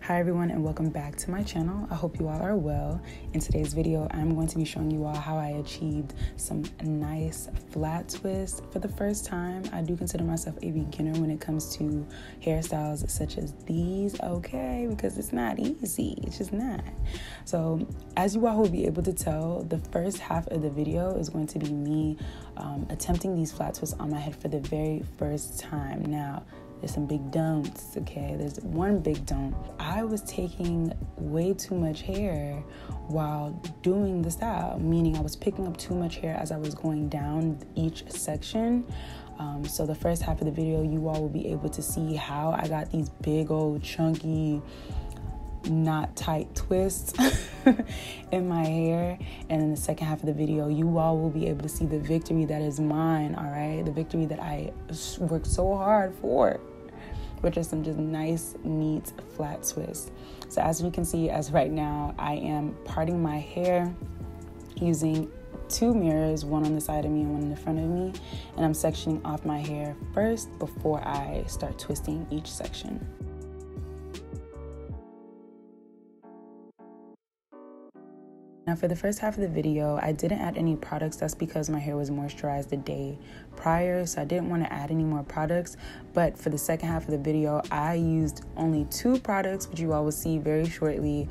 Hi everyone, and welcome back to my channel. I hope you all are well. In today's video, I'm going to be showing you all how I achieved some nice flat twists for the first time. I do consider myself a beginner when it comes to hairstyles such as these, okay? Because it's not easy, it's just not. So as you all will be able to tell, the first half of the video is going to be me attempting these flat twists on my head for the very first time. Now, there's some big don'ts, okay? There's one big don't. I was taking way too much hair while doing the style, meaning I was picking up too much hair as I was going down each section. So the first half of the video, you all will be able to see how I got these big old chunky, not tight twists in my hair. And in the second half of the video, you all will be able to see the victory that is mine, all right? The victory that I worked so hard for, which are some just nice, neat, flat twists. So as you can see, as right now, I am parting my hair using two mirrors, one on the side of me and one in the front of me. And I'm sectioning off my hair first before I start twisting each section. Now for the first half of the video, I didn't add any products. That's because my hair was moisturized the day prior, so I didn't want to add any more products. But for the second half of the video, I used only two products, which you all will see very shortly,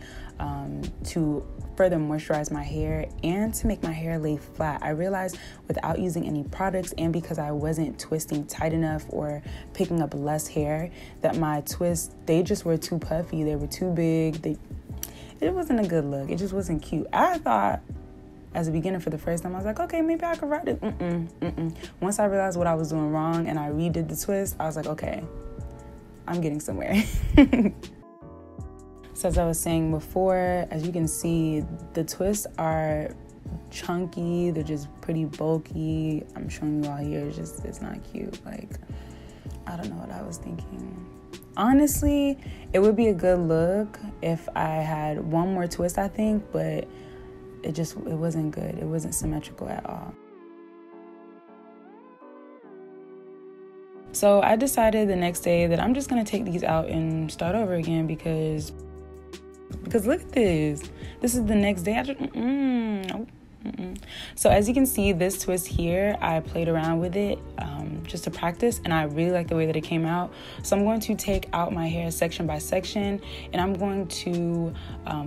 to further moisturize my hair and to make my hair lay flat. I realized without using any products, and because I wasn't twisting tight enough or picking up less hair, that my twists, they just were too puffy. They were too big. It wasn't a good look. It just wasn't cute. I thought, as a beginner for the first time, I was like, okay, maybe I could ride it. Once I realized what I was doing wrong and I redid the twist, I was like, okay, I'm getting somewhere. So as I was saying before, as you can see, the twists are chunky. They're just pretty bulky. I'm showing you all here. It's not cute. Like, I don't know what I was thinking. Honestly, it would be a good look if I had one more twist, I think, but it wasn't good. It wasn't symmetrical at all. So I decided the next day that I'm just going to take these out and start over again because look at this. This is the next day. So as you can see, this twist here, I played around with it just to practice, and I really like the way that it came out. So I'm going to take out my hair section by section, and I'm going to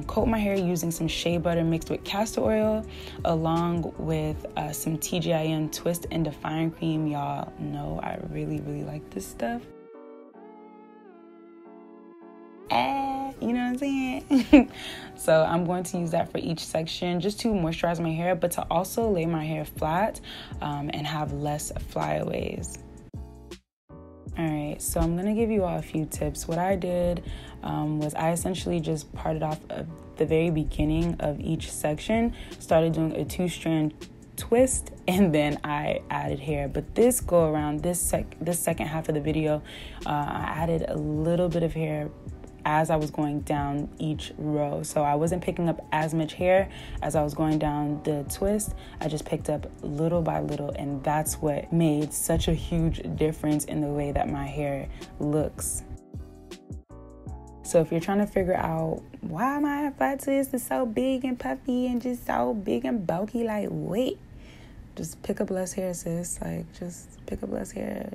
coat my hair using some shea butter mixed with castor oil, along with some TGIN twist and define cream. Y'all know I really like this stuff. You know what I'm saying? So I'm going to use that for each section just to moisturize my hair, but to also lay my hair flat and have less flyaways. All right, so I'm gonna give you all a few tips. What I did was I essentially just parted off at the very beginning of each section, started doing a 2-strand twist, and then I added hair. But this go around, this second half of the video, I added a little bit of hair as I was going down each row. So I wasn't picking up as much hair as I was going down the twist. I just picked up little by little, and that's what made such a huge difference in the way that my hair looks. So if you're trying to figure out why my flat twist is so big and puffy and just so big and bulky, like, wait, just pick up less hair, sis. Like, just pick up less hair.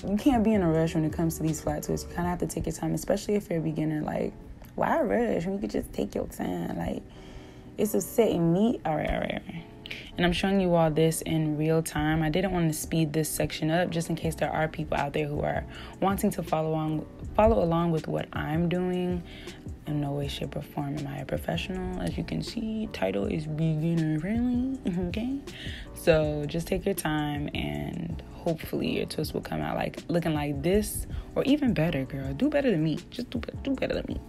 You can't be in a rush when it comes to these flat twists. You kind of have to take your time, especially if you're a beginner. Like, why rush when you could just take your time? Like, it's a set and meet. All right. And I'm showing you all this in real time. I didn't want to speed this section up just in case there are people out there who are wanting to follow along with what I'm doing. In no way, shape, or form am I a professional. As you can see, title is beginner friendly. Okay, so just take your time and hopefully your twist will come out like looking like this, or even better, girl. Do better than me. Just do better than me.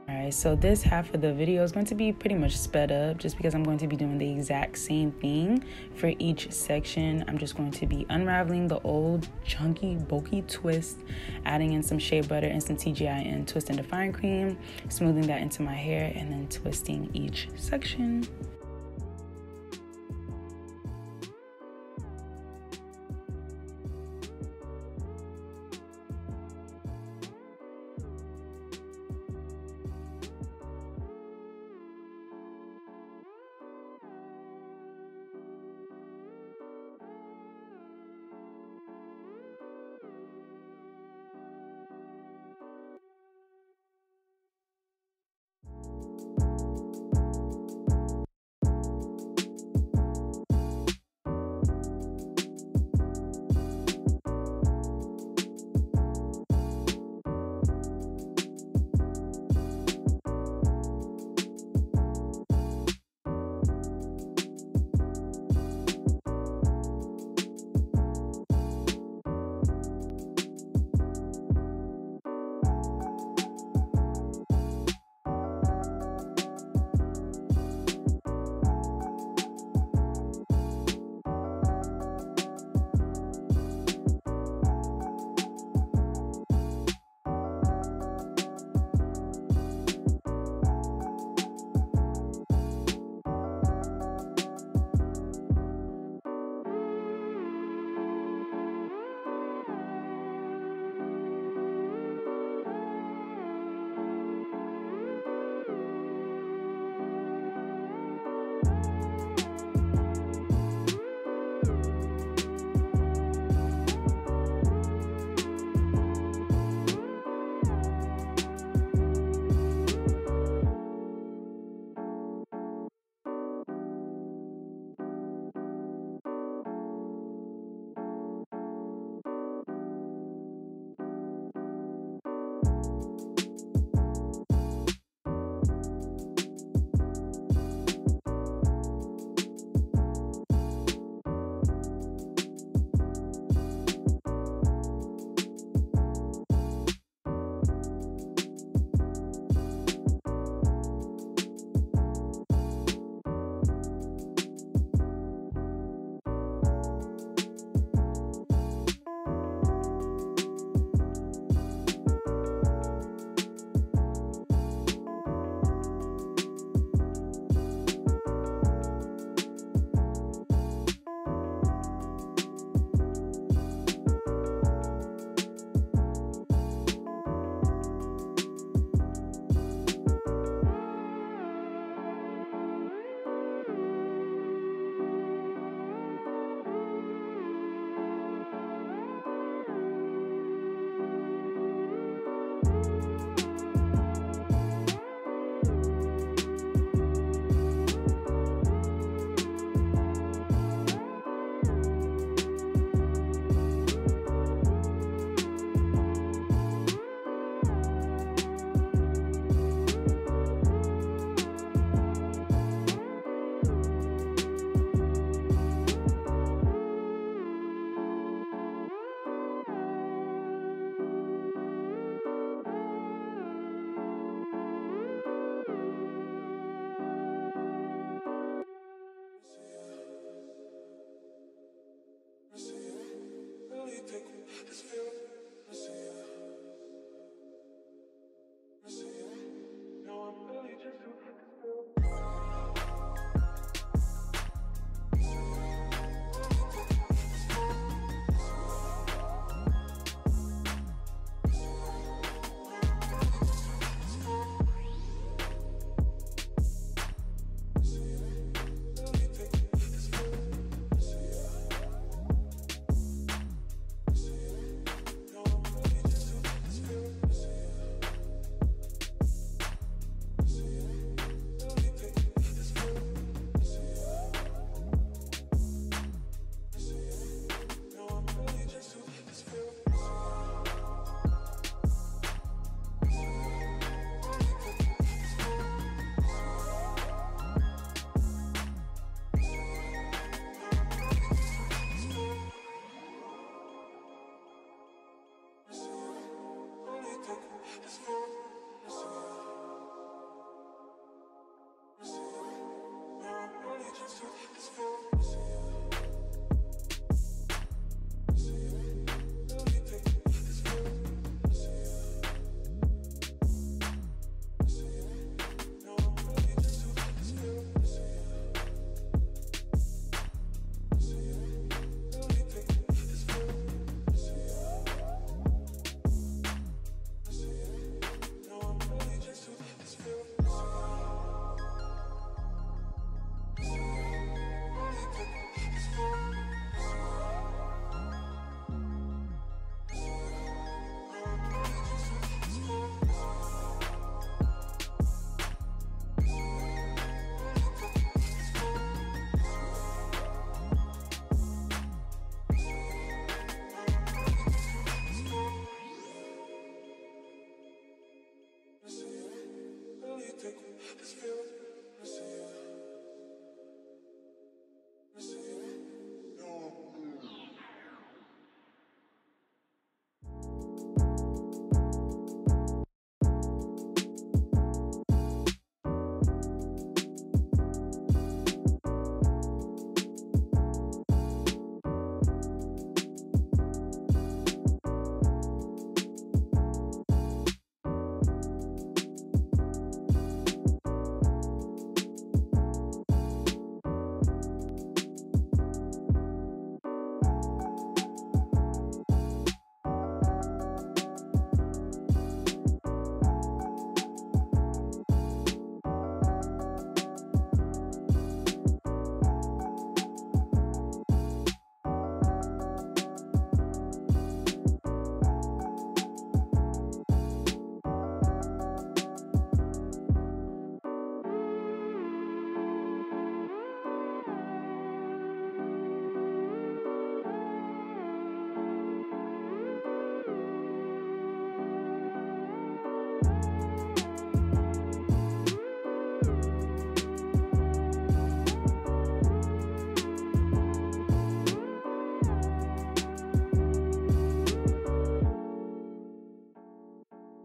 Alright, so this half of the video is going to be pretty much sped up just because I'm going to be doing the exact same thing for each section. I'm just going to be unraveling the old chunky bulky twist, adding in some shea butter and some TGIN twist and define cream, smoothing that into my hair, and then twisting each section.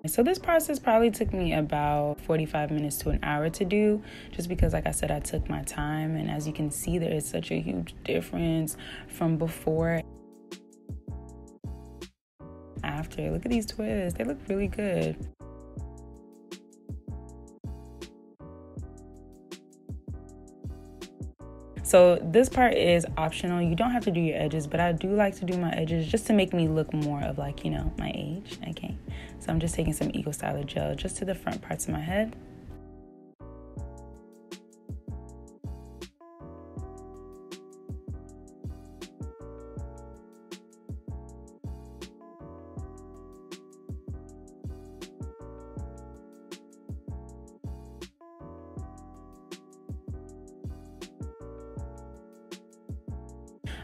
So this process probably took me about 45 minutes to an hour to do, just because, like I said, I took my time. And as you can see, there is such a huge difference from before. After, look at these twists. They look really good. So this part is optional. You don't have to do your edges, but I do like to do my edges just to make me look more of, like, you know, my age. Okay. So I'm just taking some Eco Styler gel just to the front parts of my head.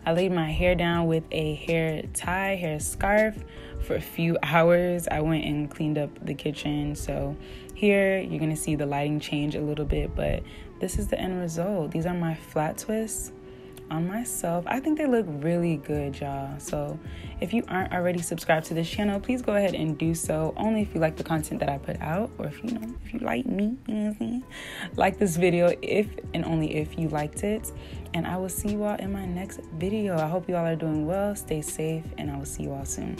I laid my hair down with a hair scarf for a few hours. I went and cleaned up the kitchen. So here you're gonna see the lighting change a little bit, but this is the end result. These are my flat twists on myself. I think they look really good, y'all. So if you aren't already subscribed to this channel, please go ahead and do so. Only if you like the content that I put out, or if you like me, you know what I'm saying? Like this video if and only if you liked it. And I will see you all in my next video. I hope you all are doing well, stay safe, and I will see you all soon.